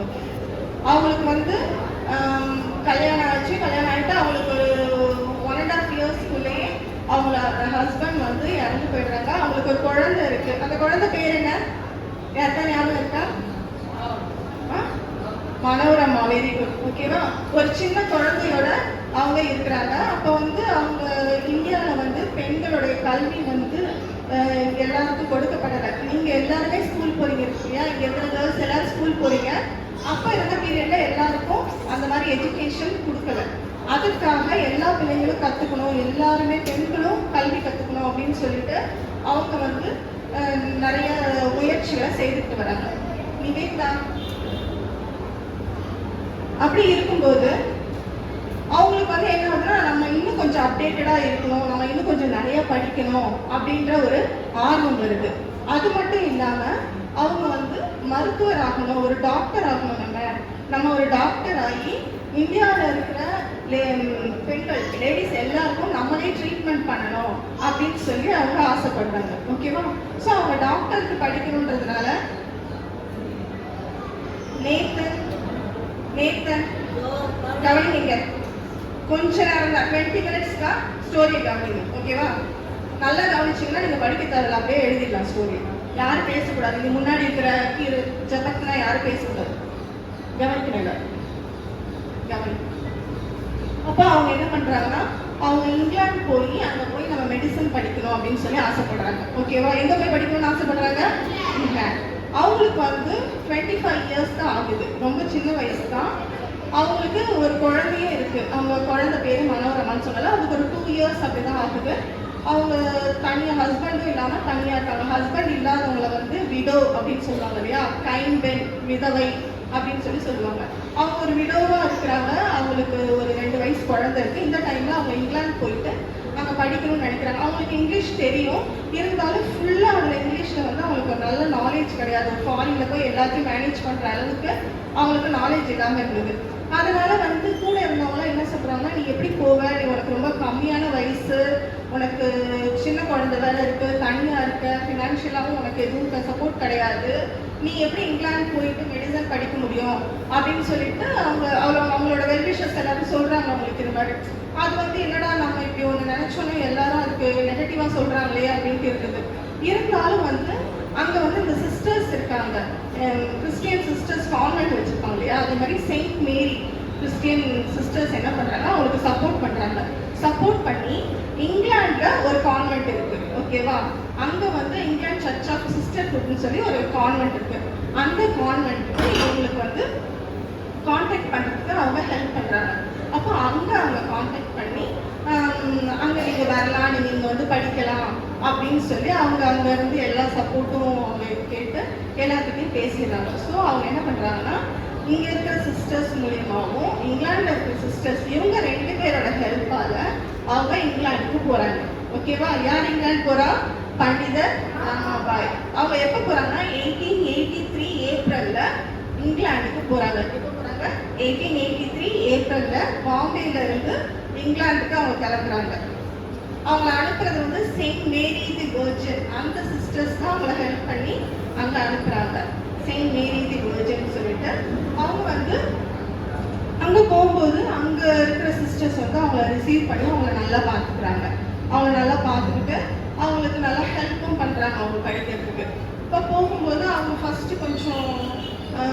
Okay. அவங்களுக்கு வந்து கல்யாணம் ஆச்சு. கல்யாணம் ஆகிட்டு அவங்களுக்கு ஒரு 1.5 இயர்ஸ்க்குள்ளேயே அவங்கள ஹஸ்பண்ட் வந்து இறந்து போயிடுறாங்க. அவங்களுக்கு ஒரு குழந்தை இருக்கு. அந்த குழந்தை பேர் என்ன? யாருக்கா ஞாபகம் இருக்கா? மனோரமா. Very good. ஓகேவா? ஒரு சின்ன குழந்தையோட அவங்க இருக்கிறாங்க. அப்போ வந்து அவங்க இந்தியாவில் வந்து பெண்களுடைய கல்வி வந்து எல்லாருக்கும் கொடுக்கப்படலை. நீங்க எல்லாருமே ஸ்கூல் போறீங்க இல்லையா? இங்க இருக்கிற கேர்ள்ஸ் எல்லாரும் ஸ்கூல் போறீங்க. அப்ப இருந்த பீரியட்ல எல்லாருக்கும் அந்த மாதிரி எஜுகேஷன் கொடுக்கல. அதுக்காக எல்லா பிள்ளைங்களும் கத்துக்கணும், எல்லாருமே பெண்களும் கல்வி கத்துக்கணும் அப்படின்னு சொல்லிட்டு அவங்க வந்து நிறைய முயற்சிகளை செய்துட்டு வராங்க. நிவேதா அப்படி இருக்கும்போது அவங்களுக்கு வந்து என்ன ஆகுதுன்னா, நம்ம இன்னும் கொஞ்சம் அப்டேட்டடா இருக்கணும், நம்ம இன்னும் கொஞ்சம் நிறைய படிக்கணும் அப்படின்ற ஒரு ஆர்வம் வருது. அது மட்டும் இல்லாம அவங்க வந்து மருத்துவர் ஆகணும், ஒரு டாக்டர் ஆகணும். நம்ம ஒரு டாக்டர் ஆகி இந்தியாவில் இருக்கிற பெண்கள் லேடிஸ் எல்லாருக்கும் நம்மளே ட்ரீட்மெண்ட் பண்ணணும் அப்படின்னு சொல்லி அவங்க ஆசைப்படுறாங்க. ஓகேவா? ஸோ அவங்க டாக்டருக்கு படிக்கணுன்றதுனால நேத்தன் கவனிங்க. கொஞ்ச நேரம் தான், 20 மினிட்ஸ்க்கா ஸ்டோரி கவனிங்க. ஓகேவா? நல்லா கவனிச்சிங்கன்னா நீங்க படிக்க தரல, அப்படியே எழுதிடலாம் ஸ்டோரி. யாரும் பேசக்கூடாது. நீங்க முன்னாடி இருக்கிற ஜபத்துனா யாரும் பேசக்கூடாது. கவனிக்கிறீங்க? கவனி. அப்போ அவங்க என்ன பண்றாங்கன்னா, அவங்க இங்கிலாந்து போய் அங்க போய் நம்ம மெடிசன் படிக்கணும் அப்படின்னு சொல்லி ஆசைப்படுறாங்க. ஓகேவா? எங்க போய் படிக்கணும்னு ஆசைப்படுறாங்க? இங்கிலாந்து. அவங்களுக்கு வந்து 25 இயர்ஸ் தான் ஆகுது. ரொம்ப சின்ன வயசு தான். அவங்களுக்கு ஒரு குழந்தையே இருக்கு. அவங்க குழந்தை பேரு மனோரமான்னு சொல்லல. அதுக்கு ஒரு 2 இயர்ஸ் அப்படிதான் ஆகுது. அவங்க தனியா ஹஸ்பண்டும் இல்லாம தனியா இருக்காங்க. ஹஸ்பண்ட் இல்லாதவங்களை வந்து விடோ அப்படின்னு சொல்லுவாங்க இல்லையா? கைம்பெண், விதவை அப்படின்னு சொல்லி சொல்லுவாங்க. அவங்க ஒரு விடோவா இருக்கிறாங்க. அவங்களுக்கு ஒரு 2 வயசு குழந்தை இருக்கு. இந்த டைம்ல அவங்க இங்கிலாந்து போயிட்டு அங்கே படிக்கணும்னு நினைக்கிறாங்க. அவங்களுக்கு இங்கிலீஷ் தெரியும், இருந்தாலும் ஃபுல்லாக அதில் இங்கிலீஷில் வந்து அவங்களுக்கு ஒரு நல்ல நாலேஜ் கிடையாது. ஃபாரின்ல போய் எல்லாத்தையும் மேனேஜ் பண்ணுற அளவுக்கு அவங்களுக்கு நாலேஜ் இல்லாமல் இருந்தது. அதனால வந்து கூட இருந்தவங்களாம் என்ன சொல்றாங்கன்னா, நீ எப்படி போவ, நீ உனக்கு ரொம்ப கம்மியான வயசு, உனக்கு சின்ன குழந்தை வேலை இருக்கு, தனியா இருக்க, ஃபினான்ஷியலாகவும் உனக்கு எதுவும் சப்போர்ட் கிடையாது, நீ எப்படி இங்கிலாந்து போயிட்டு மெடிசன் படிக்க முடியும் அப்படின்னு சொல்லிட்டு அவங்களோட வெல்விஷர்ஸ் எல்லாரும் சொல்றாங்க அவங்களுக்கு இந்த மாதிரி. அது வந்து என்னடா நம்ம இப்படி ஒன்று நினைச்சோன்னே எல்லாரும் அதுக்கு நெகட்டிவா சொல்றாங்களே அப்படின்ட்டு இருக்குது. இருந்தாலும் வந்து அங்க வந்து இந்த சிஸ்டர்ஸ் இருக்காங்க, கிறிஸ்டியன் சிஸ்டர்ஸ் கான்வென்ட் வச்சிருப்பாங்க இல்லையா? அதே மாதிரி செயின்ட் மேரி கிறிஸ்டியன் சிஸ்டர்ஸ் என்ன பண்றாங்க, அவங்களுக்கு சப்போர்ட் பண்றாங்க. சப்போர்ட் பண்ணி இங்கிலாந்துல ஒரு கான்வென்ட் இருக்கு. ஓகேவா? அங்க வந்து இங்கிலாந்து சர்ச் ஆஃப் சிஸ்டர்ஹுட்னு சொல்லி ஒரு கான்வென்ட் இருக்கு. அந்த கான்வென்ட்க்கு இவங்களுக்கு வந்து கான்டாக்ட் பண்றதுக்கு அவங்க ஹெல்ப் பண்றாங்க. அப்போ அவங்க கான்டாக்ட் பண்ணி அங்க நீங்க வரலாம், நீங்க இங்க வந்து படிக்கலாம் அப்படின்னு சொல்லி அவங்க அங்க இருந்து எல்லா சப்போர்ட்டும் அவங்க கேட்டு எல்லாத்துக்கும் பேசிடுறாங்க. ஸோ அவங்க என்ன பண்றாங்கன்னா, இங்க இருக்கிற சிஸ்டர்ஸ் மூலியமாகவும் இங்கிலாந்துல இருக்கிற சிஸ்டர்ஸ் இவங்க 2 பேரோட ஹெல்ப்பால அவங்க இங்கிலாந்துக்கு போறாங்க. ஓகேவா? யார் இங்கிலாந்து போறா? பண்டிதர் ராமாபாய். அவங்க எப்ப போறாங்கன்னா 1883 ஏப்ரல்ல இங்கிலாந்துக்கு போறாங்க. எப்ப போறாங்க? 1883 ஏப்ரல்ல பாம்பேல இருந்து இங்கிலாந்துக்கு அவங்க கிளம்புறாங்க. அவங்க அனுப்புறது வந்து செயின்ட் மேரி தி வெர்ஜின், அந்த சிஸ்டர்ஸ் தான் அவங்களை ஹெல்ப் பண்ணி அங்க அனுப்புறாங்க. செயின்ட் மேரி தி வெர்ஜின் சொல்லிட்டு அவங்க வந்து அங்க போகும்போது அங்க இருக்கிற சிஸ்டர்ஸ் வந்து அவங்கள ரிசீவ் பண்ணி அவங்களை நல்லா பார்த்துக்கிறாங்க. அவங்க நல்லா பார்த்துக்கிட்டு அவங்களுக்கு நல்லா ஹெல்ப்பும் பண்றாங்க அவங்க படிக்கிறதுக்கு. இப்போ போகும்போது அவங்க ஃபர்ஸ்ட் கொஞ்சம்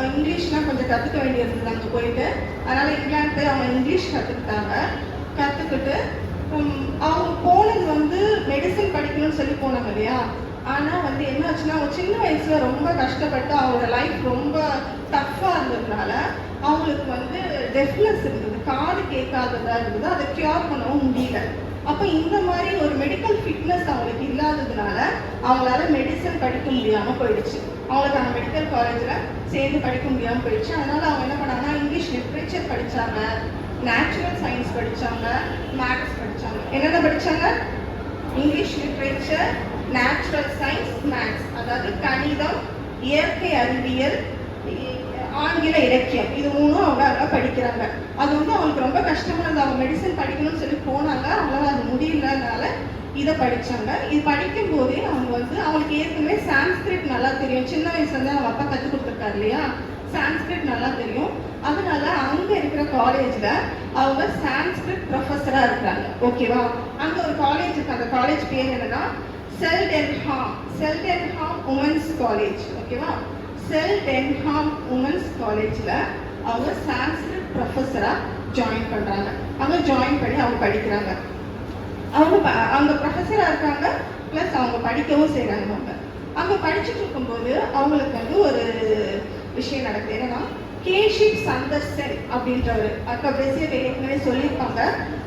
இங்கிலீஷ்லாம் கொஞ்சம் கற்றுக்க வேண்டியிருந்தது அங்கே போயிட்டு. அதனால இங்கிலாந்து போய் அவங்க இங்கிலீஷ் கற்றுக்கிட்டாங்க. கற்றுக்கிட்டு அவங்க போனது வந்து மெடிசன் படிக்கணும்னு சொல்லி போனாங்க இல்லையா? ஆனால் வந்து என்ன ஆச்சுன்னா, அவங்க சின்ன வயசுல ரொம்ப கஷ்டப்பட்டு அவங்களோட லைஃப் ரொம்ப டஃப்பாக இருந்ததுனால அவங்களுக்கு வந்து டெஃப்னஸ் இருந்தது, காது கேட்காததா இருந்தது. அதை கியூர் பண்ணவும் முடியல. அப்போ இந்த மாதிரி ஒரு மெடிக்கல் ஃபிட்னஸ் அவங்களுக்கு இல்லாததுனால அவங்களால மெடிசன் படிக்க முடியாமல் போயிடுச்சு. அவங்களுக்கு அந்த மெடிக்கல் காலேஜில் சேர்ந்து படிக்க முடியாமல் போயிடுச்சு. அதனால அவங்க என்ன பண்ணாங்கன்னா, இங்கிலீஷ் லிட்ரேச்சர் படித்தாங்க, நேச்சுரல் சயின்ஸ் படித்தாங்க, மேத்ஸ் படித்தாங்க. என்னென்ன படித்தாங்க? English literature, natural science, maths. அதாவது கணிதம், இயற்கை அறிவியல், ஆங்கில இலக்கியம், இது 3ம் அவங்க படிக்கிறாங்க. அது வந்து அவங்களுக்கு ரொம்ப கஷ்டமா இருந்தது. அவங்க மெடிசன் படிக்கணும்னு சொல்லி போனாங்க, அவங்களால அது முடியலனால இதை படிச்சாங்க. இது படிக்கும் போதே அவங்க வந்து அவங்களுக்கு ஏற்கனவே சான்ஸ்கிரிட் நல்லா தெரியும். சின்ன வயசுல இருந்து அவங்க அப்பா கற்றுக் கொடுத்துருக்காரு இல்லையா? சான்ஸ்கிரிட் நல்லா தெரியும். அதனால அங்க இருக்கிற காலேஜ்ல அவங்க சான்ஸ்கிரிட் ப்ரொஃபஸரா இருக்கிறாங்க. ஓகேவா? அங்க ஒரு காலேஜ் இருக்கு. அந்த காலேஜ் பேர் என்னன்னா செல்டென்ஹாம் உமன்ஸ் காலேஜ். ஓகேவா? செல்டென்ஹாம் உமன்ஸ் காலேஜ்ல அவங்க சான்ஸ்கிரிட் ப்ரொஃபஸரா ஜாயின் பண்றாங்க. அங்க ஜாயின் பண்ணி அவங்க படிக்கிறாங்க. அவங்க அங்க ப்ரொஃபஸரா இருக்காங்க, பிளஸ் அவங்க படிக்கவும் செய்யறாங்க. அங்க படிச்சுட்டு இருக்கும்போது அவங்களுக்கு வந்து ஒரு விஷயம் நடக்குது. என்னன்னா, கேஷிப் சந்தர்சன் அப்படின்றவர், அக்கா பேசிய ஏற்கனவே சொல்லியிருப்பாங்க,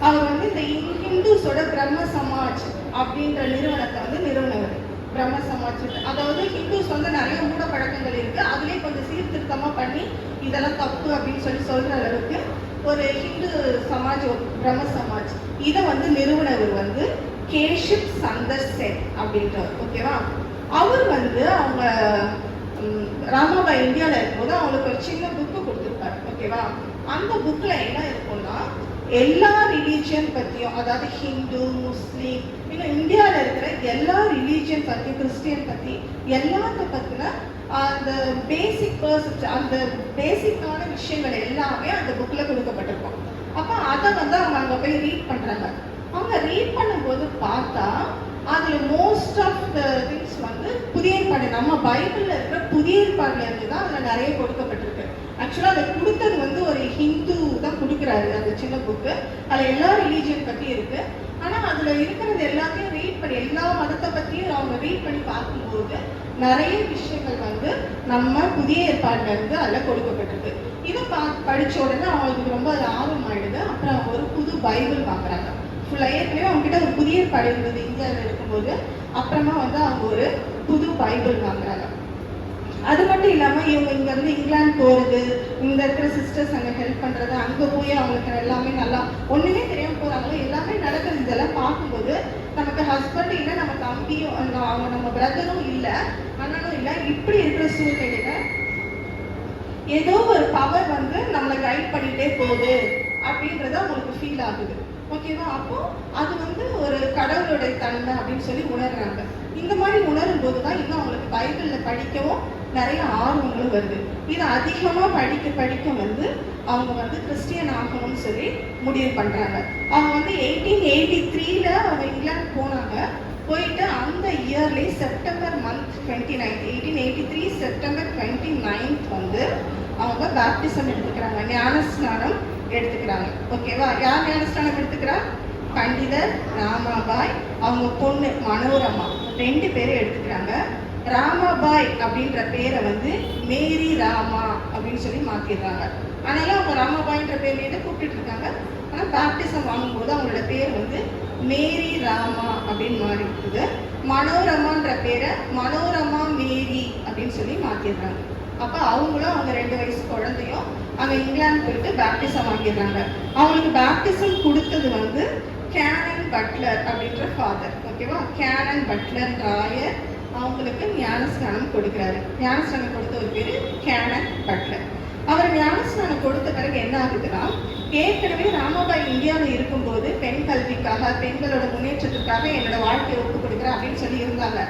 அவர் வந்து இந்த ஹிந்துஸோட பிரம்ம சமாஜ் அப்படின்ற நிறுவனத்தை வந்து நிறுவனவர். பிரம்ம சமாஜ், அதாவது ஹிந்துஸ் வந்து நிறைய மூட பழக்கங்கள் இருக்கு, அதுலேயே கொஞ்சம் சீர்திருத்தமா பண்ணி இதெல்லாம் தப்பு அப்படின்னு சொல்ற அளவுக்கு ஒரு ஹிந்து சமாஜ், பிரம்ம சமாஜ், இதை வந்து நிறுவனவர் வந்து கேஷிப் சந்தர்சன் அப்படின்றவர். ஓகேவா? அவர் வந்து அவங்க ராமாபாய் இந்தியாவில் இருக்கும்போது அவங்களுக்கு ஒரு சின்ன புக்கு கொடுத்துருப்பாரு. ஓகேவா? அந்த புக்ல என்ன இருக்கும்னா, எல்லா ரிலீஜியன் பத்தியும், அதாவது ஹிந்து, முஸ்லீம், இன்னும் இந்தியாவில் இருக்கிற எல்லா ரிலீஜியன் பத்தி, கிறிஸ்டியன் பத்தி, எல்லாத்த பத்தின அந்த பேசிக் கான்செப்ட், அந்த பேசிக்கான விஷயங்கள் எல்லாமே அந்த புக்ல கொடுக்கப்பட்டிருக்கும். அப்ப அதை வந்து அவங்க அங்க போய் ரீட் பண்றாங்க. அவங்க ரீட் பண்ணும்போது பார்த்தா அதுல மோஸ்ட் ஆஃப் த திங்ஸ் வந்து புதிய ஏற்பாடு, நம்ம பைபிள்ல இருக்கிற புதிய ஏற்பாடுல இருந்து தான் அதுல நிறைய கொடுக்கப்பட்டிருக்கு. ஆக்சுவலா அதை கொடுத்தது வந்து ஒரு ஹிந்து தான் கொடுக்குறாரு அந்த சின்ன புக்கு. அதுல எல்லா ரிலீஜியன் பத்தி இருக்கு. ஆனா அதுல இருக்கிறது எல்லாத்தையும் ரீட் பண்ணி, எல்லா மதத்தை பத்தியும் அவங்க ரீட் பண்ணி பார்க்கும்போது நிறைய விஷயங்கள் வந்து நம்ம புதிய ஏற்பாடுல இருந்து அதுல கொடுக்கப்பட்டிருக்கு. இதை படிச்ச உடனே அவங்களுக்கு ரொம்ப அது ஆர்வம் ஆயிடுது. அப்புறம் அவங்க ஒரு புது பைபிள் வாங்குறாங்க. ஏற்கனவே அவங்க கிட்ட ஒரு புதிய ஏற்பாடு இருந்தது இந்தியாவில் இருக்கும்போது, அப்புறமா வந்து அவங்க ஒரு புது பைபிள் வாங்குறாங்க. அது மட்டும் இல்லாம இவங்க இங்க இருந்து இங்கிலாந்து போறது, இங்க இருக்கிற சிஸ்டர்ஸ் அங்க ஹெல்ப் பண்றது, அங்க போய் அவங்களுக்கு எல்லாமே நல்லா ஒண்ணுமே தெரியாம போறாங்க, எல்லாமே நடக்குது. இதெல்லாம் பார்க்கும்போது நமக்கு ஹஸ்பண்ட் இல்லை, நம்ம தம்பியும், அவங்க நம்ம பிரதரும் இல்லை, அண்ணனும் இல்லை, இப்படி இருக்கிற சூழ்நிலையில ஏதோ ஒரு பவர் வந்து நம்மளை கைட் பண்ணிட்டே போகுது அப்படின்றது அவங்களுக்கு ஃபீல் ஆகுது. ஓகேவா? அப்போ அது வந்து ஒரு கடவுளுடைய தன்மை அப்படின்னு சொல்லி உணர்றாங்க. இந்த மாதிரி உணரும் போதுதான் இன்னும் அவங்களுக்கு பைபிள்ல படிக்கவும் நிறைய ஆர்வங்களும் வருது. இது அதிகமா படிக்க வந்து அவங்க வந்து கிறிஸ்டியன் ஆகணும்னு சொல்லி முடிவு பண்றாங்க. அவங்க வந்து 1883ல அவங்க இங்கிலாந்து போனாங்க. போயிட்டு அந்த இயர்லி செப்டம்பர் மந்த் 29, 1883 செப்டம்பர் 29 வந்து அவங்க பேப்டிசம் எடுத்துக்கிறாங்க, ஞானஸ்நானம் எடுத்துக்கிறாங்க. ஓகேவா? யார் ஞானஸ்நானம் எடுத்துக்கிறா? பண்டிதர் ராமாபாய், அவங்க பொண்ணு மனோரமா, 2 பேரும் எடுத்துக்கிறாங்க. ராமாபாய் அப்படின்ற பேரை வந்து மேரி ராமா அப்படின்னு சொல்லி மாத்திடுறாங்க. அதனால அவங்க ராமாபாய்ன்ற பேர்லேயே கூப்பிட்டு இருக்காங்க. ஆனா பேப்டிசம் வாங்கும்போது அவங்களோட பேர் வந்து மேரி ராமா அப்படின்னு மாறி இருக்குது. மனோரமான்ற பேரை மனோரமா மேரி அப்படின்னு சொல்லி மாத்திடுறாங்க. அப்ப அவங்களும் அவங்க 2 வயசு குழந்தையும் அங்க இங்கிலாந்து போயிட்டு பேப்டிசம் வாங்கிடுறாங்க. அவங்களுக்கு பேப்டிசம் கொடுத்தது வந்து கேனன் பட்லர் அப்படின்ற ஃபாதர். ஓகேவா? கேனன் பட்லர் ராயர் அவங்களுக்கு ஞானஸ்நானம் கொடுக்குறாரு. ஞானஸ்நானம் கொடுத்த ஒரு பேரு கேனன் பட்லர். அவர் ஞானஸ்நானம் கொடுத்த பிறகு என்ன ஆகுதுன்னா, ஏற்கனவே ராமாபாய் இந்தியாவில் இருக்கும்போது பெண் கல்விக்காக, பெண்களோட முன்னேற்றத்துக்காக என்னோட வாழ்க்கையை ஒப்பு கொடுக்குறேன் அப்படின்னு சொல்லி இருந்தாங்க.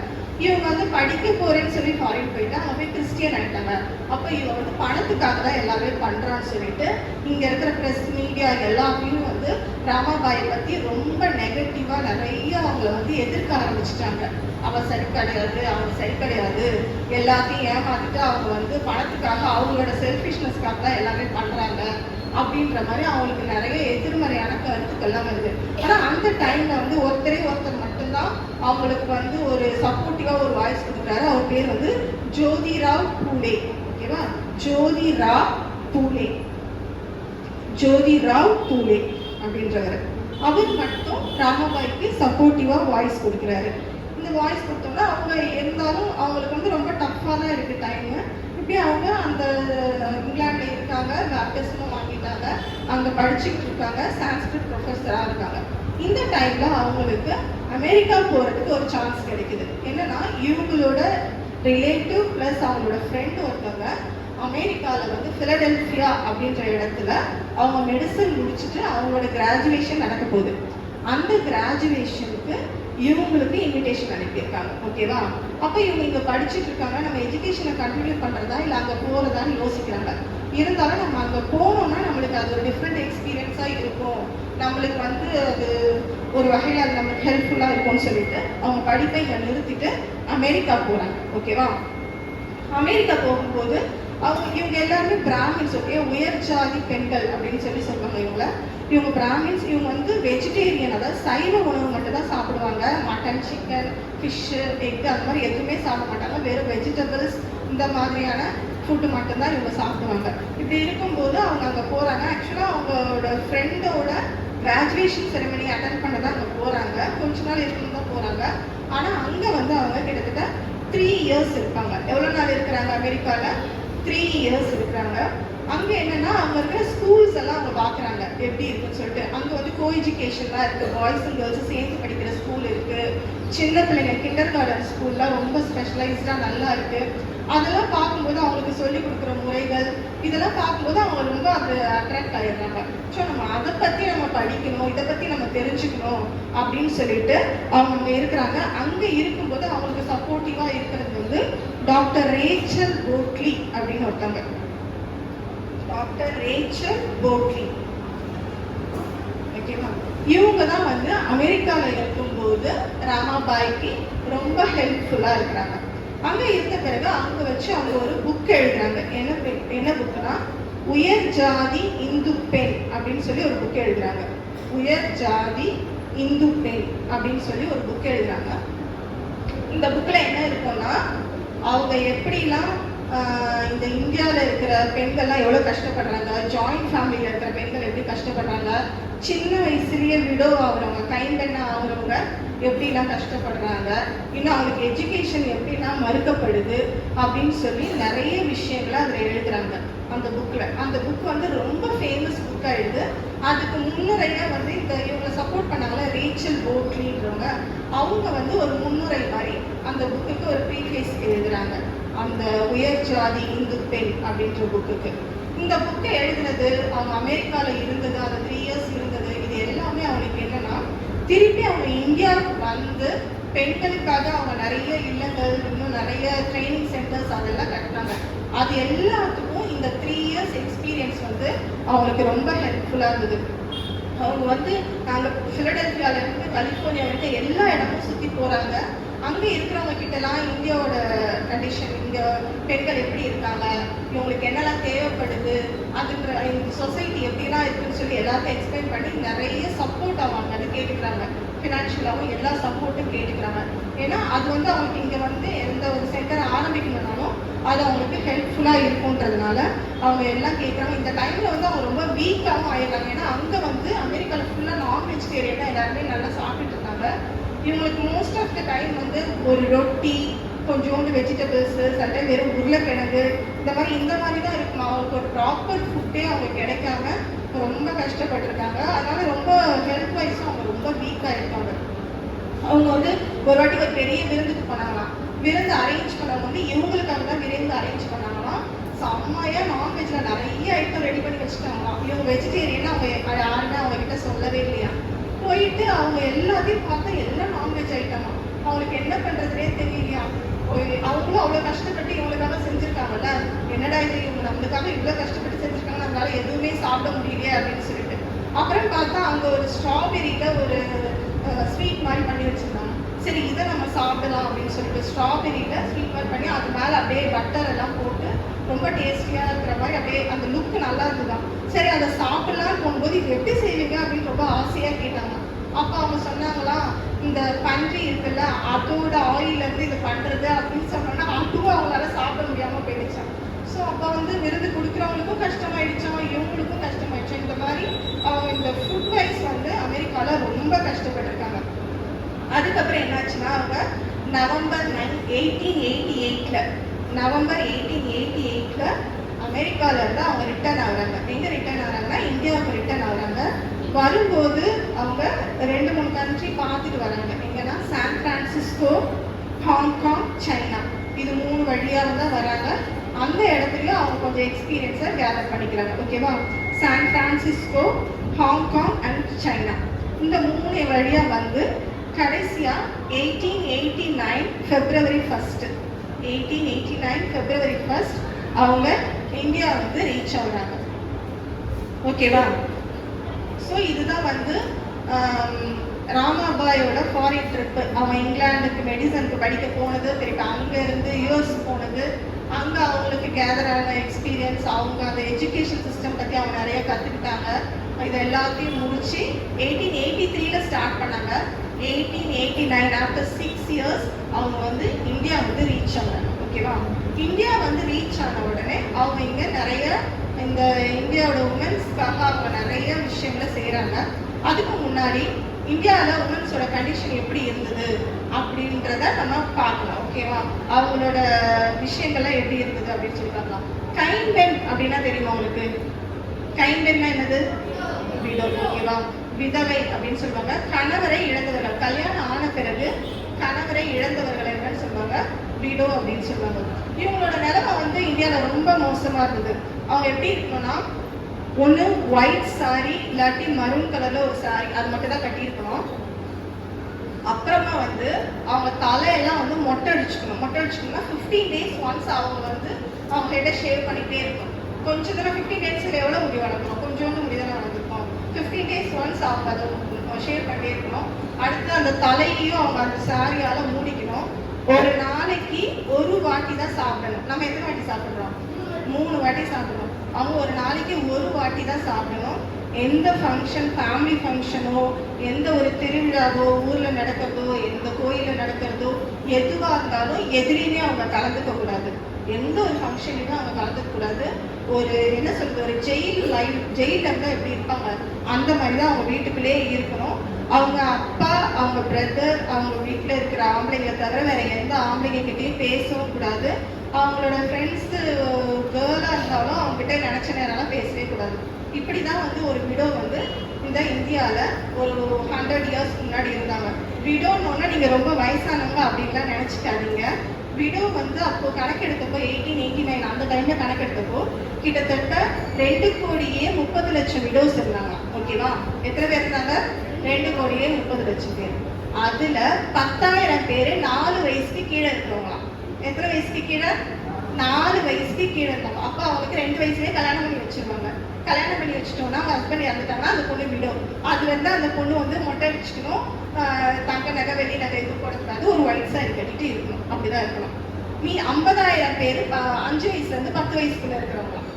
இவங்க வந்து படிக்க போறேன்னு சொல்லி ஃபாரின் போயிட்டு அவங்க போய் கிறிஸ்டியன் ஆயிட்டாங்க. அப்போ இவங்க வந்து பணத்துக்காக தான் எல்லாமே பண்றான்னு சொல்லிட்டு இங்க இருக்கிற பிரஸ் மீடியா எல்லாத்தையும் வந்து ராமாபாயை பத்தி ரொம்ப நெகட்டிவா நிறைய அவங்கள வந்து எதிர்க்க ஆரம்பிச்சுட்டாங்க. அவ சரி கிடையாது, அவங்க சரி கிடையாது, எல்லாத்தையும் ஏமாத்திட்டு அவங்க வந்து பணத்துக்காக, அவங்களோட செல்ஃபிஷ்னஸ்க்காக தான் எல்லாமே பண்றாங்க அப்படின்ற மாதிரி அவங்களுக்கு நிறைய எதிர்மறையான கருத்துக்கள்லாம் வருது. ஆனா அந்த டைம்ல வந்து ஒருத்தர் மட்டும்தான் அவங்களுக்கு வந்து ஒரு சப்போர்ட்டிவா ஒரு வாய்ஸ் கொடுக்குறாரு. அவர் பேர் வந்து ஜோதிராவ் பூலே. ஓகேவா? ஜோதிராவ் பூலே அப்படின்றவர். அவர் மட்டும் ராமாபாய்க்கு சப்போர்ட்டிவா வாய்ஸ் கொடுக்குறாரு. இந்த வாய்ஸ் கொடுத்தோம்னா அவங்க இருந்தாலும் அவங்களுக்கு வந்து ரொம்ப டஃப்பாக தான் இருக்கு டைமு. இப்படி அவங்க அந்த இங்கிலாந்துல இருக்காங்க, பேப்டிசமும் வாங்கிட்டாங்க, அங்க படிச்சுட்டு இருக்காங்க, சான்ஸ்கிரிட் ப்ரொஃபஸரா இருக்காங்க. இந்த டைம்ல அவங்களுக்கு அமெரிக்கா போறதுக்கு ஒரு சான்ஸ் கிடைக்குது. என்னன்னா, இவங்களோட ரிலேட்டிவ் பிளஸ் அவங்களோட ஃப்ரெண்ட் ஒருத்தவங்க அமெரிக்காவில் வந்து பிலடெல்பியா அப்படின்ற இடத்துல அவங்க மெடிசன் முடிச்சுட்டு அவங்களோட கிராஜுவேஷன் நடக்க போகுது. அந்த கிராஜுவேஷனுக்கு இவங்களுக்கு இன்விடேஷன் அனுப்பியிருக்காங்க. ஓகேவா? அப்போ இவங்க இங்கே படிச்சுட்டு இருக்காங்க, நம்ம எஜுகேஷனை கண்டினியூ பண்ணுறதா இல்லை அங்கே போகிறதான்னு யோசிக்கிறாங்க. இருந்தாலும் நம்ம அங்கே போனோம்னா நம்மளுக்கு அது ஒரு டிஃப்ரெண்ட் எக்ஸ்பீரியன்ஸாக இருக்கும், நம்மளுக்கு வந்து அது ஒரு வகையில் அது நமக்கு ஹெல்ப்ஃபுல்லாக இருக்கும்னு சொல்லிட்டு அவங்க படிப்பை இங்கே நிறுத்திட்டு அமெரிக்கா போகிறாங்க. ஓகேவா? அமெரிக்கா போகும்போது இவங்க எல்லாருமே பிராமின்ஸ். ஓகே, உயர் ஜாதி பெண்கள் அப்படின்னு சொல்லுவாங்க இவங்க பிராமின்ஸ். இவங்க வந்து வெஜிடேரியன், அதாவது சைவ உணவு மட்டும் தான் சாப்பிடுவாங்க. மட்டன், சிக்கன், ஃபிஷ்ஷு, எக் அந்த மாதிரி எதுவுமே சாப்பிட மாட்டாங்க. வெறும் வெஜிடபிள்ஸ் இந்த மாதிரியான ஃபுட்டு மட்டும்தான் இவங்க சாப்பிடுவாங்க. இப்படி இருக்கும்போது அவங்க அங்கே போகிறாங்க. ஆக்சுவலாக அவங்களோட ஃப்ரெண்டோட கிராஜுவேஷன் செரமனி அட்டன் பண்ண தான் அங்கே போகிறாங்க. கொஞ்ச நாள் இருக்கணும் தான் போகிறாங்க. ஆனால் அங்கே வந்து அவங்க கிட்டத்தட்ட 3 இயர்ஸ் இருப்பாங்க. எவ்வளோ நாள் இருக்கிறாங்க அமெரிக்காவில்? 3 இயர்ஸ் இருக்கிறாங்க. அங்கே என்னன்னா அங்கே இருக்கிற ஸ்கூல்ஸ் எல்லாம் அவங்க பார்க்குறாங்க எப்படி இருக்குன்னு சொல்லிட்டு. அங்கே வந்து கோ எஜுகேஷன்லாம் இருக்குது, பாய்ஸ் அண்ட் கேர்ள்ஸும் சேர்ந்து படிக்கிற ஸ்கூல் இருக்குது. சின்ன பிள்ளைங்க கிண்டர் கார்டன் ஸ்கூல்லாம் ரொம்ப ஸ்பெஷலைஸ்டாக நல்லா இருக்குது. அதெல்லாம் பார்க்கும்போது அவங்களுக்கு சொல்லிக் கொடுக்குற முறைகள் இதெல்லாம் பார்க்கும்போது அவங்க ரொம்ப அது அட்ராக்ட் ஆகிடுறாங்க. ஸோ நம்ம அதை பற்றி நம்ம படிக்கணும், இதை பற்றி நம்ம தெரிஞ்சுக்கணும் அப்படின்னு சொல்லிட்டு அவங்க அங்கே இருக்கிறாங்க. அங்கே இருக்கும்போது அவங்களுக்கு சப்போர்ட்டிவாக இருக்கிறது வந்து டாக்டர் ரேச்சல் போட்லி அப்படின்னு ஒருத்தவங்க. டாக்டர் ரேச்சல் போட்லி, ஓகேவா? இவங்க தான் வந்து அமெரிக்காவில் இருக்கும்போது ராமாபாய்க்கு ரொம்ப ஹெல்ப்ஃபுல்லாக இருக்கிறாங்க. அங்கே இருந்த பிறகு அங்கே வச்சு அவங்க ஒரு புக் எழுதுறாங்க. என்ன புக்குனா உயர் ஜாதி இந்து பெண் அப்படின்னு சொல்லி ஒரு புக் எழுதுறாங்க. உயர் ஜாதி இந்து பெண் அப்படின்னு சொல்லி ஒரு புக் எழுதுறாங்க. இந்த புக்கில் என்ன இருக்கும்னா அவங்க எப்படிலாம் இந்த இந்தியாவில் இருக்கிற பெண்கள்லாம் எவ்வளோ கஷ்டப்படுறாங்க, ஜாயிண்ட் ஃபேமிலியில் இருக்கிற பெண்கள் எப்படி கஷ்டப்படுறாங்க, சின்ன வயசுலேயே விடோ ஆகுறவங்க, கைம்பெண்ணா ஆகுறவங்க எப்படிலாம் கஷ்டப்படுறாங்க, இன்னும் அவங்களுக்கு எஜுகேஷன் எப்படிலாம் மறுக்கப்படுது அப்படின்னு சொல்லி நிறைய விஷயங்களை அதில் எழுதுறாங்க அந்த புக்கில். அந்த புக் வந்து ரொம்ப ஃபேமஸ் புக்காக எழுது. அதுக்கு முன்னுரையாக வந்து இந்த இவங்களை சப்போர்ட் பண்ணாங்களே ரேச்சல் போட்லின்றவங்க, அவங்க வந்து ஒரு முன்னுரை மாதிரி அந்த புக்குக்கு ஒரு ப்ரீஃபேஸ் எழுதுறாங்க. அந்த உயர் ஜாதி இந்து பெண் அப்படின்ற புக்குக்கு. இந்த புக்கை எழுதுனது அவங்க அமெரிக்காவில் இருந்தது, அந்த 3 இயர்ஸ் இருந்தது, இது எல்லாமே அவங்களுக்கு என்னன்னா திருப்பி அவங்க இந்தியாவுக்கு வந்து பெண்களுக்காக அவங்க நிறைய இல்லங்கள், இன்னும் நிறைய ட்ரைனிங் சென்டர்ஸ் அதெல்லாம் கட்டினாங்க. அது எல்லாத்துக்கும் இந்த 3 இயர்ஸ் எக்ஸ்பீரியன்ஸ் வந்து அவங்களுக்கு ரொம்ப ஹெல்ப்ஃபுல்லாக இருந்தது. அவங்க வந்து நாங்கள் ஃபிலடெல்ஃபியாவிலேருந்து கலிஃபோர்னியா வரைக்கும் எல்லா இடமும் சுற்றி போகிறாங்க. அங்கே இருக்கிறவங்க கிட்டலாம் இந்தியாவோட கண்டிஷன், இங்கே பெண்கள் எப்படி இருக்காங்க, இவங்களுக்கு என்னெல்லாம் தேவைப்படுது, அதுன்ற இந்த சொசைட்டி எப்படிலாம் இருக்குன்னு சொல்லி எல்லாத்தையும் எக்ஸ்பிளைன் பண்ணி நிறைய சப்போர்ட் அவங்க அது கேட்டுக்கிறாங்க. ஃபினான்ஷியலாகவும் எல்லா சப்போர்ட்டும் கேட்டுக்கிறாங்க. ஏன்னா அது வந்து அவங்களுக்கு இங்கே வந்து எந்த ஒரு சென்டர் ஆரம்பிக்கணும்னாலும் அது அவங்களுக்கு ஹெல்ப்ஃபுல்லாக இருக்குன்றதுனால அவங்க எல்லாம் கேட்குறாங்க. இந்த டைமில் வந்து அவங்க ரொம்ப வீக்காகவும் ஆயிடுறாங்க. ஏன்னா அங்கே வந்து அமெரிக்காவில் ஃபுல்லாக நான் வெஜிடேரியனாக எல்லாருமே நல்லா சாப்பிட்டுட்டு இருக்காங்க. இவங்களுக்கு மோஸ்ட் ஆஃப் த டைம் வந்து ஒரு ரொட்டி, கொஞ்சோண்டு வெஜிடபிள்ஸு, சில டைம் வெறும் உருளைக்கிழங்கு இந்த மாதிரி தான் இருக்கும். அவங்களுக்கு ஒரு ப்ராப்பர் ஃபுட்டே அவங்க கிடைக்காம ரொம்ப கஷ்டப்பட்டுருக்காங்க. அதனால ரொம்ப ஹெல்த் வைஸும் அவங்க ரொம்ப வீக்காக இருக்காங்க. அவங்க வந்து ஒரு வாட்டி ஒரு பெரிய விருந்துக்கு போனாங்களாம். விருந்து அரேஞ்ச் பண்ணவங்க வந்து இவங்களுக்காக தான் விருந்து அரேஞ்ச் பண்ணாங்களாம். செம்மையாக நான்வெஜ்ஜில் நிறைய ஐட்டம் ரெடி பண்ணி வச்சுட்டாங்களாம். இவங்க வெஜிடேரியன் அவங்க யாருமே அவங்க கிட்ட சொல்லவே இல்லையா. போயிட்டு அவங்க எல்லாத்தையும் பார்த்தா எல்லாம் நான்வெஜ் ஐட்டமா. அவங்களுக்கு என்ன பண்ணுறதுனே தெரியலையா. அவங்களும் அவ்வளோ கஷ்டப்பட்டு இவங்களுக்காக செஞ்சுருக்காங்கல்ல, என்னடா இது இவங்க நம்மளுக்காக இவ்வளோ கஷ்டப்பட்டு செஞ்சுருக்காங்க, நம்மளால எதுவுமே சாப்பிட முடியலையே அப்படின்னு சொல்லிட்டு அப்புறம் பார்த்தா அங்கே ஒரு ஸ்ட்ராபெரியில் ஒரு ஸ்வீட் மாதிரி பண்ணி வச்சுருந்தாங்க. சரி இதை நம்ம சாப்பிடலாம் அப்படின்னு சொல்லிட்டு ஸ்ட்ராபெரியில் ஸ்வீட் மாதிரி பண்ணி அது மேலே அப்படியே பட்டர் எல்லாம் போட்டு ரொம்ப டேஸ்டியாக இருக்கிற மாதிரி அப்படியே அந்த லுக்கு நல்லா இருந்துதான். சரி அதை சாப்பிடலான்னு போகும்போது இது எப்படி செய்வீங்க அப்படின்னு ரொம்ப ஆசையாக கேட்டாங்க. அப்போ அவங்க சொன்னாங்களா, இந்த பன்றி இருக்குல்ல அதோட ஆயிலேருந்து இது பண்ணுறது அப்படின்னு சொன்னோன்னா அதுவும் அவங்களால சாப்பிட முடியாமல் போயிடுச்சான். ஸோ அப்போ வந்து விருது கொடுக்குறவங்களுக்கும் கஷ்டமாயிடுச்சோம், இவங்களுக்கும் கஷ்டமாயிடுச்சோம். இந்த மாதிரி அவங்க இந்த ஃபுட் வைஸ் வந்து அமெரிக்காவில் ரொம்ப கஷ்டப்பட்டிருக்காங்க. அதுக்கப்புறம் என்னாச்சுன்னா அவங்க நவம்பர் 1888 அமெரிக்காவிலேருந்து அவங்க ரிட்டர்ன் ஆகுறாங்க. எங்கே ரிட்டர்ன் ஆகுறாங்கன்னா இந்தியாவுக்கு ரிட்டர்ன் ஆகுறாங்க. வரும்போது அவங்க 2-3 கண்ட்ரி பார்த்துட்டு வராங்க. எங்கன்னா சான் பிரான்சிஸ்கோ, ஹாங்காங், சைனா, இது 3 வழியாக தான் வராங்க. அந்த இடத்துலையும் அவங்க கொஞ்சம் எக்ஸ்பீரியன்ஸை கேதர் பண்ணிக்கிறாங்க. ஓகேவா? San Francisco, Hong Kong and China இந்த 3 வழியாக வந்து கடைசியா 1889 February 1st 1889 February 1st அவங்க இந்தியா வந்து ரீச் ஆகுறாங்க. ஓகேவா? ஸோ இதுதான் வந்து ராமாபாயோட ஃபாரின் ட்ரிப். அவன் இங்கிலாந்துக்கு மெடிசனுக்கு படிக்க போனது, திருப்பி அங்கேருந்து யூஎஸ் போனது, அங்கே அவங்களுக்கு கேதர் ஆன எக்ஸ்பீரியன்ஸ், அவங்க அந்த எஜுகேஷன் சிஸ்டம் பற்றி அவங்க நிறைய கற்றுக்கிட்டாங்க. இது எல்லாத்தையும் முடிச்சு 1883 ஸ்டார்ட் பண்ணாங்க. 1889 ஆஃப்டர் 6 இயர்ஸ் அவங்க வந்து இந்தியா வந்து ரீச் ஆனாங்க. ஓகேவா? இந்தியா வந்து ரீச் ஆன உடனே அவங்க இங்கே நிறைய இந்த இந்தியாவோட உமன்ஸ்க்காக அவங்க நிறைய விஷயங்களை செய்கிறாங்க. அதுக்கு முன்னாடி இந்தியாவில் உமன்ஸோட கண்டிஷன் எப்படி இருந்தது அப்படின்றத நம்ம பார்க்கலாம். ஓகேவா? அவங்களோட விஷயங்கள்லாம் எப்படி இருந்தது அப்படின்னு சொல்லி பார்க்கலாம். கைம்பெண் அப்படின்னா தெரியுமா உங்களுக்கு? கைம்பெண்ணா என்னது? விடோ. ஓகேவா? விதவை அப்படின்னு சொல்லுவாங்க. கணவரை இழந்தவர்கள், கல்யாணம் ஆன பிறகு கணவரை இழந்தவர்கள் என்னன்னு சொல்லுவாங்க? விடோ அப்படின்னு சொல்லுவாங்க. இவங்களோட நிலைமை வந்து இந்தியாவில் ரொம்ப மோசமா இருந்தது. அவங்க எப்படி இருக்கணும்னா, ஒன்று ஒயிட் சாரி இல்லாட்டி மரூன் கலர்ல ஒரு சாரி, அது மட்டும் தான் கட்டியிருக்கணும். அப்புறமா வந்து அவங்க தலையெல்லாம் வந்து மொட்டை அடிச்சுக்கணும். மொட்டை அடிச்சுக்கணும்னா 15 days ஒன்ஸ் அவங்க வந்து அவங்க ஹெட்டை ஷேவ் பண்ணிகிட்டே இருக்கணும். கொஞ்சம் தடவை 15 days எவ்வளோ முடி வளர்க்கணும்? கொஞ்சோண்டு முடி தானே வளர்ந்துருக்கோம். 15 days ஒன்ஸ் அவங்க அதை ஷேவ் பண்ணிட்டே இருக்கணும். அடுத்து அந்த தலையையும் அவங்க அந்த சாரியால் மூடிக்கணும். ஒரு நாளைக்கு ஒரு வாட்டி தான் சாப்பிடணும். நம்ம எத்தனை வாட்டி சாப்பிட்றோம்? 3 வாட்டி சாப்பிடணும். அவங்க ஒரு நாளைக்கு ஒரு வாட்டி தான் சாப்பிடணும். எந்த ஃபங்க்ஷன், ஃபேமிலி ஃபங்க்ஷனோ, எந்த ஒரு திருவிழாவோ, ஊரில் நடக்கிறதோ, எந்த கோயிலில் நடக்கிறதோ, எதுவாக இருந்தாலும் எதிரியுமே அவங்க கலந்துக்க கூடாது. எந்த ஒரு ஃபங்க்ஷன்லையும் அவங்க கலந்துக்க கூடாது. ஒரு என்ன சொல்றது, ஒரு ஜெயிலில் இருந்தால் எப்படி இருப்பாங்க அந்த மாதிரி தான் அவங்க வீட்டுக்குள்ளே இருக்கணும். அவங்க அப்பா, அவங்க பிரதர், அவங்க வீட்டில் இருக்கிற ஆம்பளைங்களை தவிர வேற எந்த ஆம்பளைங்ககிட்டையும் பேசவும் கூடாது. அவங்களோட ஃப்ரெண்ட்ஸு கேர்ளாக இருந்தாலும் அவங்ககிட்ட நினச்ச நேரம்லாம் பேசவே கூடாது. இப்படி தான் வந்து ஒரு விடோ வந்து இந்த இந்தியாவில் ஒரு 100 years முன்னாடி இருந்தாங்க. விடோன்னு நீங்கள் ரொம்ப வயசானவங்க அப்படின்லாம் நினச்சிக்காதீங்க. விடோ வந்து அப்போது கணக்கெடுத்தப்போ 1889 அந்த டைமில் கணக்கெடுத்தப்போ கிட்டத்தட்ட 2,30,00,000 விடோஸ் இருந்தாங்க. ஓகேவா? எத்தனை பேர் இருந்தாங்க? 2,30,00,000 பேர். அதில் 10,000 பேர் 4 வயசுக்கு கீழே இருக்கிறவங்களாம். எத்தனை வயசுக்கு கீழே? 4 வயசுக்கு கீழே இருந்தாங்க. அப்போ அவங்களுக்கு 2 வயசுலேயே கல்யாணம் பண்ணி வச்சிருவாங்க. கல்யாணம் பண்ணி வச்சுட்டோம்னா அவங்க ஹஸ்பண்ட் இறந்துட்டாங்கன்னா அந்த பொண்ணு விடோ. அதுலேருந்து அந்த பொண்ணு வந்து மொட்டை அடிச்சுக்கணும், தங்க நகை, வெள்ளி நகை எதுவும் போடக்கூடாது, ஒரு ஒயிட் சாரி கட்டிட்டு இருக்கணும். அப்படிதான் இருக்கணும். 50,000 பேர் 5 வயசுலேருந்து 10 வயசுக்குள்ள இருக்கிறவங்களாம்.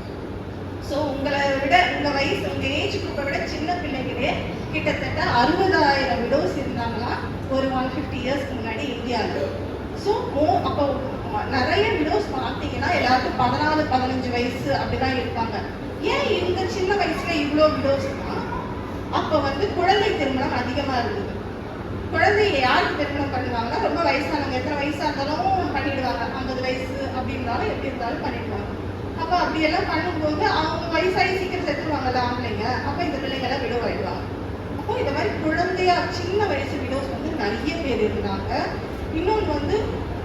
ஸோ உங்களை விட உங்கள் வயசு, உங்கள் ஏஜ் குரூப்பை விட சின்ன பிள்ளைங்களே கிட்டத்தட்ட 60,000 விடோஸ் இருந்தாங்களாம் ஒரு 150 years முன்னாடி இந்தியாவில். ஸோ அப்போ நிறைய விடோஸ் பார்த்தீங்கன்னா எல்லாருக்கும் 14-15 வயசு அப்படிதான் இருப்பாங்க. ஏன் இந்த சின்ன வயசுல இவ்வளோ விடோஸ்னா, அப்போ வந்து குழந்தை திருமணம் அதிகமாக இருந்தது. குழந்தைய யாருக்கு திருமணம் பண்ணுவாங்கன்னா ரொம்ப வயசானவங்க, எத்தனை வயசாக இருந்தாலும் பண்ணிடுவாங்க. 50 வயசு அப்படின்னாலும் எப்படி இருந்தாலும் பண்ணிடுவாங்க. அப்போ அப்படியெல்லாம் பண்ணும்போது அவங்க வயசாகி சீக்கிரம் செத்துருவாங்கல்ல ஆம்பளைங்க. அப்போ இந்த பிள்ளைங்கெல்லாம் விடவாயிடுவாங்க. அப்போ இந்த மாதிரி குழந்தையா சின்ன வயசு விடோஸ் வந்து நிறைய பேர் இருந்தாங்க. இன்னொன்று வந்து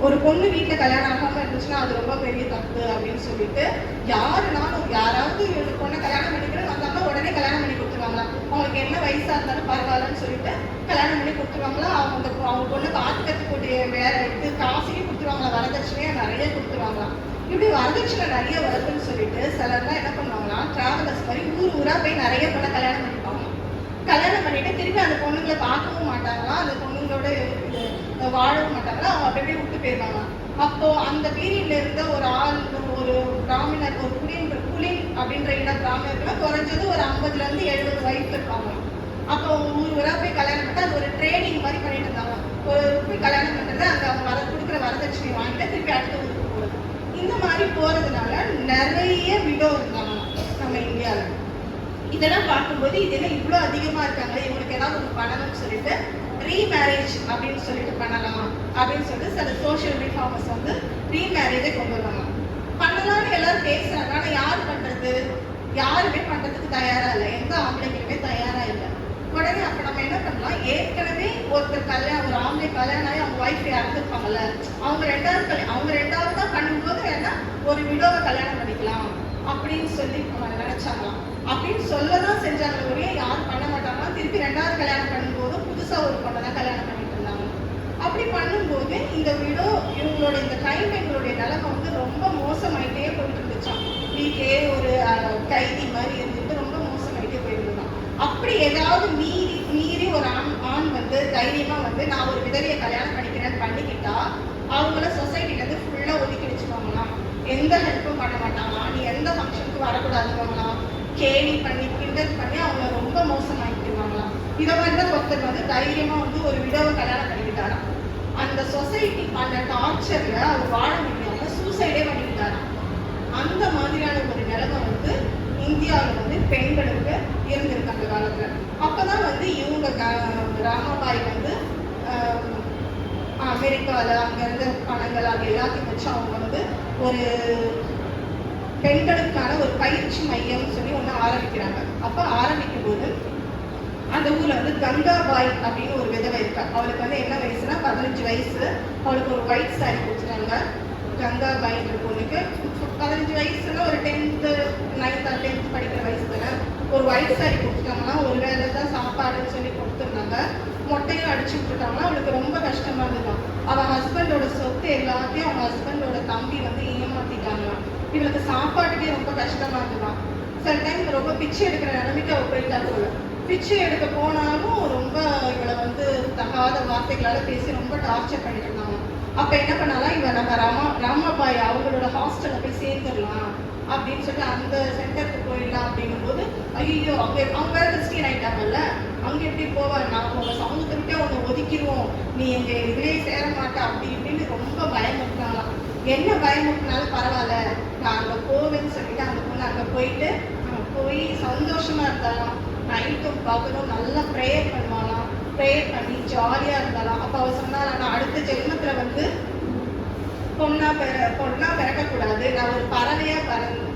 ஒரு பொண்ணு வீட்டில் கல்யாணம் ஆகாமல் இருந்துச்சுன்னா அது ரொம்ப பெரிய தப்பு அப்படின்னு சொல்லிட்டு யாருனாலும் யாராவது ஒரு பொண்ணை கல்யாணம் பண்ணிக்கிறேன்னு வந்தாங்கன்னா உடனே கல்யாணம் பண்ணி கொடுத்துருவாங்களா. அவங்களுக்கு என்ன வயசாக இருந்தாலும் பரவாயில்லன்னு சொல்லிட்டு கல்யாணம் பண்ணி கொடுத்துருவாங்களா. அவங்க பொண்ணு காத்துக்கக்கூடிய வேற இது காசையும் கொடுத்துருவாங்களா, வரதட்சணையாக நிறைய கொடுத்துருவாங்களாம். இப்படி வரதட்சணை நிறைய வருதுன்னு சொல்லிட்டு சிலர்லாம் என்ன பண்ணுவாங்களா, டிராவலர்ஸ் மாதிரி ஊர் ஊராக போய் நிறைய பொண்ணை கல்யாணம் பண்ணிப்பாங்க. கல்யாணம் பண்ணிட்டு திருப்பி அந்த பொண்ணுங்களை பார்க்கவும் மாட்டாங்களா, அந்த பொண்ணுங்களோட வாழவும் மாட்டாங்களா, அவங்க அப்படியே விட்டு போயிருவாங்க. அப்போ அந்த பீரியட்ல இருந்த ஒரு ஆள், ஒரு பிராமணர், ஒரு புலின் அப்படின்ற இட பிராமணர்னா குறைஞ்சது ஒரு 50-70 வயசு இருப்பாங்க. அப்போ ஊர் ஊரா போய் கல்யாணம் பண்ணிட்டு அது ஒரு ட்ரேடிங் மாதிரி பண்ணிட்டு இருந்தாங்க. ஒரு போய் கல்யாணம் பண்றது, அங்கே அவங்க கொடுக்குற வரதட்சணை வாங்கிட்டு திருப்பி அடுத்த ஊருக்கு போகிறது. இந்த மாதிரி போறதுனால நிறைய விடோ இருந்தாங்க நம்ம இந்தியாவில். இதெல்லாம் பார்க்கும்போது இதெல்லாம் இவ்வளோ அதிகமாக இருக்காங்க, இவங்களுக்கு ஏதாவது ஒன்று பண்ணணும்னு சொல்லிட்டு ரீமேரேஜ் அப்படின்னு சொல்லிட்டு பண்ணலாம் அப்படின்னு சொல்லிட்டு சில சோஷியல் ரிஃபார்மர்ஸ் வந்து ரீமேரேஜை கொண்டு வருவாங்க. பண்ணலாம்னு எல்லாரும் பேசுறாங்க. ஆனால் யார் பண்றது? யாருமே பண்றதுக்கு தயாரா இல்லை. எந்த ஆம்பளைங்களுமே தயாரா இல்லை. உடனே அப்ப நம்ம என்ன பண்ணலாம், ஏற்கனவே ஒருத்தர் ஒரு ஆம்பளை கல்யாணம் ஆகி அவங்க ஒய்ஃப் இறந்துருப்பாங்கல்ல, அவங்க ரெண்டாவது தான் பண்ணும்போது வேணா ஒரு விடோவை கல்யாணம் பண்ணிக்கலாம் அப்படின்னு சொல்லி நினைச்சாங்களாம். அப்படின்னு சொல்லதான் செஞ்சாங்க. ஒரே யாரும் பண்ண மாட்டாங்கன்னா திருப்பி 2வது கல்யாணம் பண்ணும்போது புதுசா ஒரு பொண்ணை தான் கல்யாணம் பண்ணிட்டு இருந்தாங்க. அப்படி பண்ணும்போது இந்த விடோ இவங்களோட இந்த கைம்பெண்களுடைய நிலைமை வந்து ரொம்ப மோசமாயிட்டே போயிட்டு இருந்துச்சான். வீட்டிலே ஒரு கைதி மாதிரி இருந்துட்டு ரொம்ப மோசமாயிட்டே போயிருந்தான். அப்படி ஏதாவது மீறி ஒரு ஆண் வந்து தைரியமா வந்து நான் ஒரு விதவையை கல்யாணம் பண்ணிக்கிறேன்னு பண்ணிக்கிட்டா அவங்கள சொசைட்டில இருந்து ஃபுல்லா ஒதுக்கி வச்சுக்கோங்களாம். எந்த ஹெல்ப்பும் பண்ண மாட்டாங்களாம். நீ எந்த ஃபங்க்ஷனுக்கு வரக்கூடாதுவாங்களாம். கேலி பண்ணி கிண்டல் பண்ணி அவங்க ரொம்ப மோசமாக்கிடுவாங்களாம். இதை மாதிரிதான் ஒருத்தர் வந்து தைரியமா வந்து ஒரு விடவை கல்யாணம் பண்ணிக்கிட்டாராம். அந்த சொசைட்டி அந்த டார்ச்சர்ல அவர் வாழ முடியாம சூசைடே பண்ணிக்கிட்டாராம். அந்த மாதிரியான ஒரு நிலைமை வந்து இந்தியாவில் வந்து பெண்களுக்கு இருந்திருக்கு அந்த காலத்துல. அப்பதான் வந்து இவங்க ராமாபாய் வந்து அமெரிக்கால அங்க இருந்த பணங்கள் அது எல்லாத்தையும் வச்சு அவங்க வந்து ஒரு பெண்களுக்கான ஒரு பயிற்சி மையம் சொல்லி ஒண்ணு ஆரம்பிக்கிறாங்க. அப்ப ஆரம்பிக்கும் போது அந்த ஊர்ல வந்து கங்காபாய் அப்படின்னு ஒரு விதவை இருக்கா. அவளுக்கு வந்து என்ன வயசுனா 15 வயசு. அவளுக்கு ஒரு ஒயிட் சாரி கொடுத்துட்டாங்க. கங்காபாய்ன்ற பொண்ணுக்கு 15 வயசுல ஒரு 10th 9th 10th படிக்கிற வயசுல ஒரு ஒயிட் சாரி கொடுத்துட்டாங்கன்னா ஒரு வேலை தான் சாப்பாடுன்னு சொல்லி கொடுத்துருந்தாங்க. மொட்டையும் அடிச்சு விட்டுட்டாங்கன்னா அவளுக்கு ரொம்ப கஷ்டமா இருந்துதான். அவன் ஹஸ்பண்டோட சொத்து எல்லாத்தையும் அவங்க ஹஸ்பண்டோட தம்பி வந்து ஏமாத்திட்டாங்களாம். இவளுக்கு சாப்பாட்டுக்கே ரொம்ப கஷ்டமா இருந்துதான். சில டைம் ரொம்ப பிச்சை எடுக்கிற நிலைமைக்கு அவ போயிட்டா போல. பிச்சை எடுக்க போனாலும் ரொம்ப இவளை வந்து தகாத வார்த்தைகளால பேசி ரொம்ப டார்ச்சர் பண்ணிட்டு இருந்தாங்க. அப்ப என்ன பண்ணாலும் இவ நம்ம ராமாபாய் அவங்களோட ஹாஸ்டல்ல போய் சேர்ந்துடலாம் அப்படின்னு சொல்லி அந்த சென்டருக்கு போயிடலாம் அப்படிங்கும் போது ஐயோ அவங்க வேற கிறிஸ்டியன் ஆயிட்டாங்கல்ல, அங்க எப்படி போவாரு, நான் உங்க சமூகத்துக்கிட்டே உன்னை ஒதுக்கிடுவோம், நீ எங்க இதுலயே சேர மாட்டா அப்படி இப்படின்னு ரொம்ப பயமுறுத்தாங்களாம். என்ன பயமுறுத்தினாலும் பரவாயில்ல நான் அங்க போவேன்னு சொல்லிட்டு அந்த பொண்ணு அங்க போயிட்டு போய் சந்தோஷமா இருந்தாலாம். நைட்டும் பகலும் நல்லா ப்ரேயர் பண்ணுவாங்களாம். ப்ரேயர் பண்ணி ஜாலியா இருந்தாலாம். அப்ப அவ சொன்னால நான் அடுத்த ஜென்மத்துல வந்து பொண்ணா பிறக்கக்கூடாது, நான் ஒரு பறவையா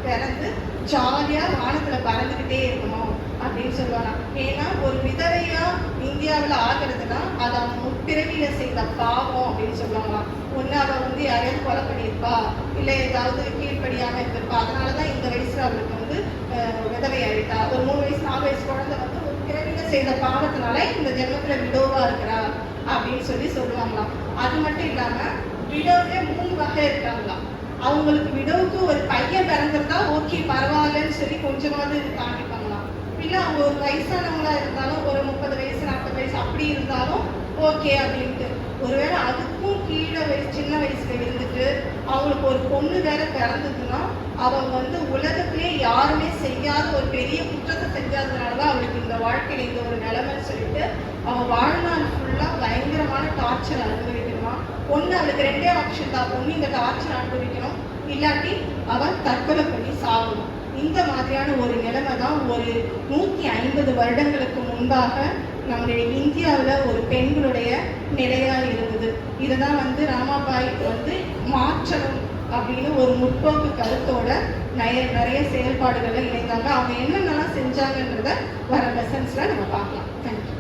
பிறந்து ஜாலியா வானத்துல பறந்துகிட்டே இருக்கணும் அப்படின்னு சொல்லுவாங்க. ஏன்னா ஒரு விதவையா இந்தியாவில் ஆகுறதுன்னா அது அவங்க முற்பிறவியில செய்த பாவம் அப்படின்னு சொல்லுவாங்களாம். ஒண்ணு அவ வந்து யாரையாவது கொலை பண்ணியிருப்பா, இல்ல ஏதாவது கீழ்ப்படியாம இருந்திருப்பா, அதனாலதான் இந்த வயசுல அவளுக்கு வந்து விதவை ஆயிட்டா. ஒரு 3 வயசு 4 வயசு குழந்தை வந்து ஒரு பிறவியில செய்த பாவத்தினால இந்த ஜென்மத்துல விடோவா இருக்கிறா அப்படின்னு சொல்லுவாங்களாம். அது மட்டும் இல்லாம விடோவே 3 வகை இருக்காங்களாம். அவங்களுக்கு விடோவுக்கு ஒரு பையன் பிறந்திருந்தா ஓகே பரவாயில்லன்னு சொல்லி கொஞ்சமாவது இது காமிப்பாங்களாம். இல்ல அவங்க ஒரு வயசானவங்களா இருந்தாலும் ஒரு 30 வயசு 40 வயசு அப்படி இருந்தாலும் ஓகே அப்படின்ட்டு. ஒருவேளை அதுக்கும் கீழே சின்ன வயசுல இருந்துட்டு அவங்களுக்கு ஒரு பொண்ணு வேற பிறந்ததுன்னா அவங்க வந்து உலகத்திலே யாருமே செய்யாத ஒரு பெரிய குற்றத்தை செஞ்சாததுனாலதான் அவளுக்கு இந்த வாழ்க்கையில இந்த ஒரு நிலைமைன்னு சொல்லிட்டு அவன் வாழ்நாள் ஃபுல்லா பயங்கரமான டார்ச்சர் அனுபவிக்கணுமா. ஒண்ணு அவளுக்கு 2 ஆப்ஷன் தான். ஒண்ணு இந்த டார்ச்சர் அனுபவிக்கணும், இல்லாட்டி அவன் தற்கொலை பண்ணி சாகணும். இந்த மாதிரியான ஒரு நிலைமை தான் ஒரு 150 வருடங்களுக்கு முன்பாக நம்முடைய இந்தியாவில் ஒரு பெண்களுடைய நிலையா இருந்தது. இதுதான் வந்து ராமாபாய் வந்து மாற்றணும் அப்படின்னு ஒரு முற்போக்கு கருத்தோட நிறைய செயல்பாடுகளை இணைந்தாங்க. அவங்க என்னென்னலாம் செஞ்சாங்கன்றத வர லெசன்ஸ்ல நம்ம பார்க்கலாம். தேங்க்யூ.